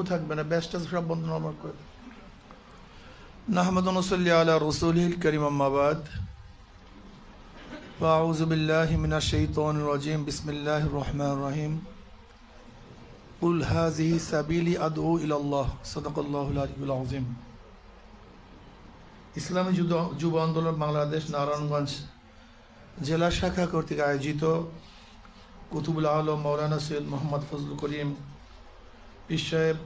থাকবে না, ব্যস্ত সব বন্ধ নরমাল করে দেবে। নাহমাদু ওয়া নুসাল্লি আলা রাসূলিল কারীম, আম্মা বাদ। আউযু বিল্লাহি মিনাশ শাইতানির রাজীম। বিসমিল্লাহির রহমানির রহিম। কুল হাযিহি সাবিলি আদউ ইলাল্লাহ। সাদাকাল্লাহুল আলিয়্যুল আযীম। ইসলামী যুব আন্দোলন বাংলাদেশ নারায়ণগঞ্জ জেলা শাখা কর্তৃক আয়োজিত কুতুবুল আলম মাওলানা সৈয়দ মোহাম্মদ ফজলুল করিম পীর সাহেব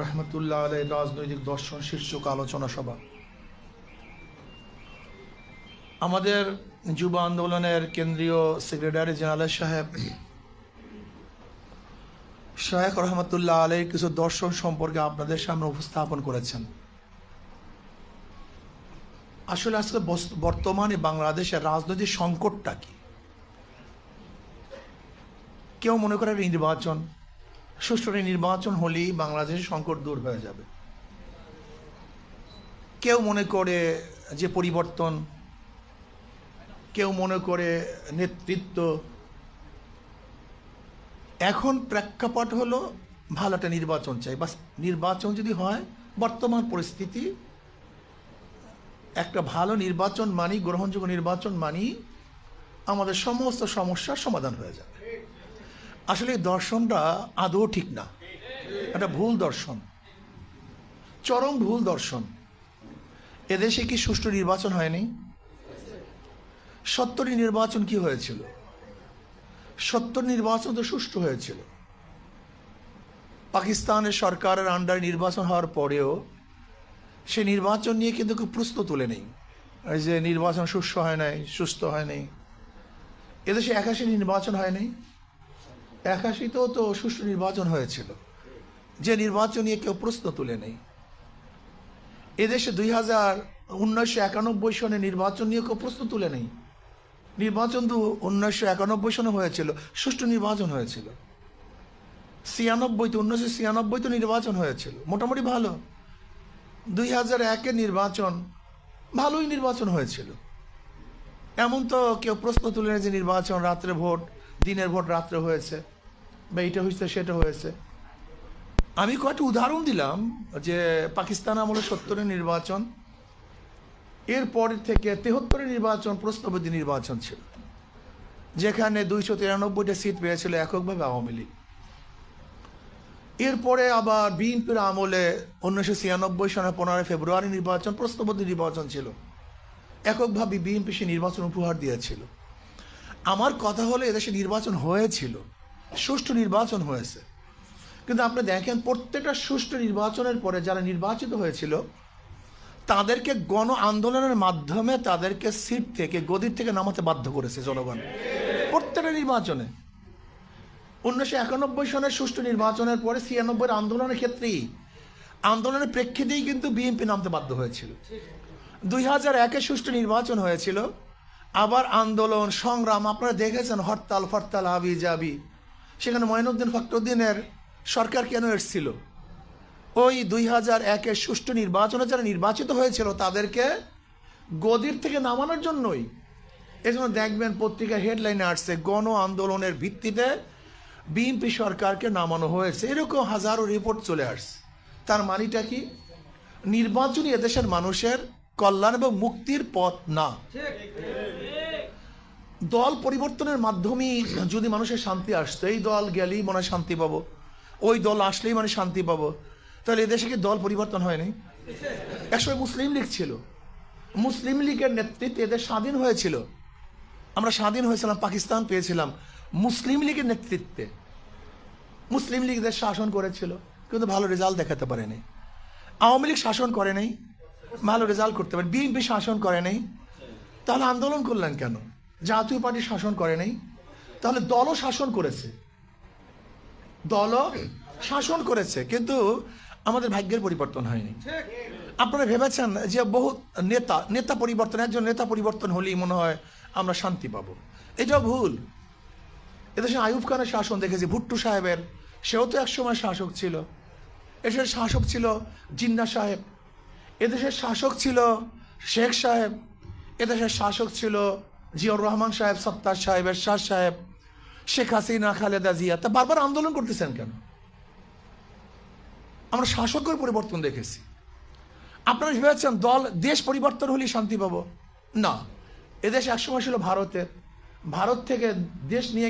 রহমতুল্লাহ আলাইহির রাজনৈতিক দর্শন শীর্ষক আলোচনা সভা। আমাদের যুব আন্দোলনের কেন্দ্রীয় সেক্রেটারি জেনারেল সাহেব শায়েখ রহমতুল্লাহ আলাইহির কিছু দর্শন সম্পর্কে আপনাদের সামনে উপস্থাপন করেছেন। আসলে আজকে বর্তমানে বাংলাদেশের রাজনৈতিক সংকটটা কি? কেউ মনে করে নির্বাচন, সুষ্ঠু নির্বাচন হলেই বাংলাদেশের সংকট দূর হয়ে যাবে। কেউ মনে করে যে পরিবর্তন, কেউ মনে করে নেতৃত্ব। এখন প্রেক্ষাপট হলো ভালো একটা নির্বাচন চাই, বাস নির্বাচন যদি হয়, বর্তমান পরিস্থিতি একটা ভালো নির্বাচন মানি, গ্রহণযোগ্য নির্বাচন মানি, আমাদের সমস্ত সমস্যার সমাধান হয়ে যাবে। আসলে এই দর্শনটা আদৌ ঠিক না, একটা ভুল দর্শন, চরম ভুল দর্শন। এদেশে কি সুষ্ঠু নির্বাচন হয়নি? 70 নির্বাচন কি হয়েছিল? 70 নির্বাচন তো সুষ্ঠু হয়েছিল। পাকিস্তানের সরকারের আন্ডারে নির্বাচন হওয়ার পরেও সে নির্বাচন নিয়ে কিন্তু খুব প্রশ্ন তুলে নেই, এই যে নির্বাচন সুষ্ঠু হয় নাই, সুস্থ হয় নাই। এদেশে 81 নির্বাচন হয় নাই, 81তেও তো সুষ্ঠু নির্বাচন হয়েছিল, যে নির্বাচন নিয়ে কেউ প্রশ্ন তুলে নেই। এদেশে 1991 সনে নির্বাচন নিয়ে কেউ প্রশ্ন তুলে নেই। নির্বাচন তো 1991 সনে হয়েছিল, সুষ্ঠু নির্বাচন হয়েছিল। 1996 তো নির্বাচন হয়েছিল, মোটামুটি ভালো। 2001-এর নির্বাচন ভালোই নির্বাচন হয়েছিল। এমন তো কেউ প্রশ্ন তুলে নেই যে নির্বাচন রাত্রে ভোট, দিনের ভোট রাত্রে হয়েছে, বা এটা হয়েছে সেটা হয়েছে। আমি কয়েকটা উদাহরণ দিলাম যে পাকিস্তান আমলে 70-এর নির্বাচন, এরপরের থেকে 73-এর নির্বাচন প্রশ্নবিদ্ধ নির্বাচন ছিল, যেখানে 293টা সিট পেয়েছিল এককভাবে আওয়ামী লীগ। এরপরে আবার বিএনপির আমলে 1996 সনের 15 ফেব্রুয়ারি নির্বাচন প্রশ্নবিদ্ধ নির্বাচন ছিল, এককভাবে বিএনপি সে নির্বাচন উপহার দিয়েছিল। আমার কথা হলো এদেশে নির্বাচন হয়েছিল, সুষ্ঠু নির্বাচন হয়েছে, কিন্তু আপনি দেখেন প্রত্যেকটা সুষ্ঠু নির্বাচনের পরে যারা নির্বাচিত হয়েছিল তাদেরকে গণ আন্দোলনের মাধ্যমে তাদেরকে সিট থেকে, গদির থেকে নামাতে বাধ্য করেছে জনগণ প্রত্যেকটা নির্বাচনে। 1991 সনের সুষ্ঠু নির্বাচনের পরে 96-এর আন্দোলনের ক্ষেত্রেই, আন্দোলনের প্রেক্ষিতেই কিন্তু বিএনপি নামতে বাধ্য হয়েছিল। 2001-এ সুষ্ঠু নির্বাচন হয়েছিল, আবার আন্দোলন সংগ্রাম আপনারা দেখেছেন, হরতাল ফরতাল হাবি জাবি। সেখানে মঈনুদ্দিন ফখরুদ্দিনের সরকার কেন এসেছিল? ওই 2001-এর সুষ্ঠু নির্বাচনে যারা নির্বাচিত হয়েছিল তাদেরকে গদির থেকে নামানোর জন্যই। এই জন্য দেখবেন পত্রিকা হেডলাইনে আসছে গণ আন্দোলনের ভিত্তিতে বিএনপি সরকারকে নামানো হয়েছে, এরকম হাজারো রিপোর্ট চলে আসছে। তার মানেটা কি? নির্বাচনই এদেশের মানুষের কল্যাণ এবং মুক্তির পথ না। দল পরিবর্তনের মাধ্যমেই যদি মানুষের শান্তি আসতো, এই দল গেলেই মনে হয় শান্তি পাবো, ওই দল আসলেই মানে শান্তি পাবো, তাহলে এদেশে কি দল পরিবর্তন হয়নি? একসময় মুসলিম লীগ ছিল, মুসলিম লীগের নেতৃত্বে এদের স্বাধীন হয়েছিল। আমরা স্বাধীন হয়েছিলাম, পাকিস্তান পেয়েছিলাম মুসলিম লীগের নেতৃত্বে। মুসলিম লীগ দেশ শাসন করেছিল, কিন্তু ভালো রেজাল্ট দেখাতে পারেনি। আওয়ামী লীগ শাসন করে নাই, ভালো রেজাল্ট করতে পারে। বিএনপি শাসন করে নাই, তাহলে আন্দোলন করলেন কেন? জাতীয় পার্টি শাসন করে নাই, তাহলে দলও শাসন করেছে, দলও শাসন করেছে, কিন্তু আমাদের ভাগ্যের পরিবর্তন হয়নি। আপনারা ভেবেছেন যে বহু নেতা পরিবর্তন, একজন নেতা পরিবর্তন হলেই মনে হয় আমরা শান্তি পাবো, এটাও ভুল। এদেশে আইয়ুব খানের শাসন দেখেছি, ভুট্টো সাহেবের, সেও তো একসময় শাসক ছিল। এদেশের শাসক ছিল জিন্না সাহেব, এদেশের শাসক ছিল শেখ সাহেব, এদেশের শাসক ছিল জিয়াউর রহমান সাহেব, সত্তার সাহেব, এরশাদ সাহেব, শেখ হাসিনা, খালেদা জিয়া। তা বারবার আন্দোলন করতেছেন কেন? আমরা শাসকের পরিবর্তন দেখেছি। আপনারা ভেবেছেন দল দেশ পরিবর্তন হলেই শান্তি পাবো? না, এদেশ একসময় ছিল ভারতের, ভারত থেকে দেশ নিয়ে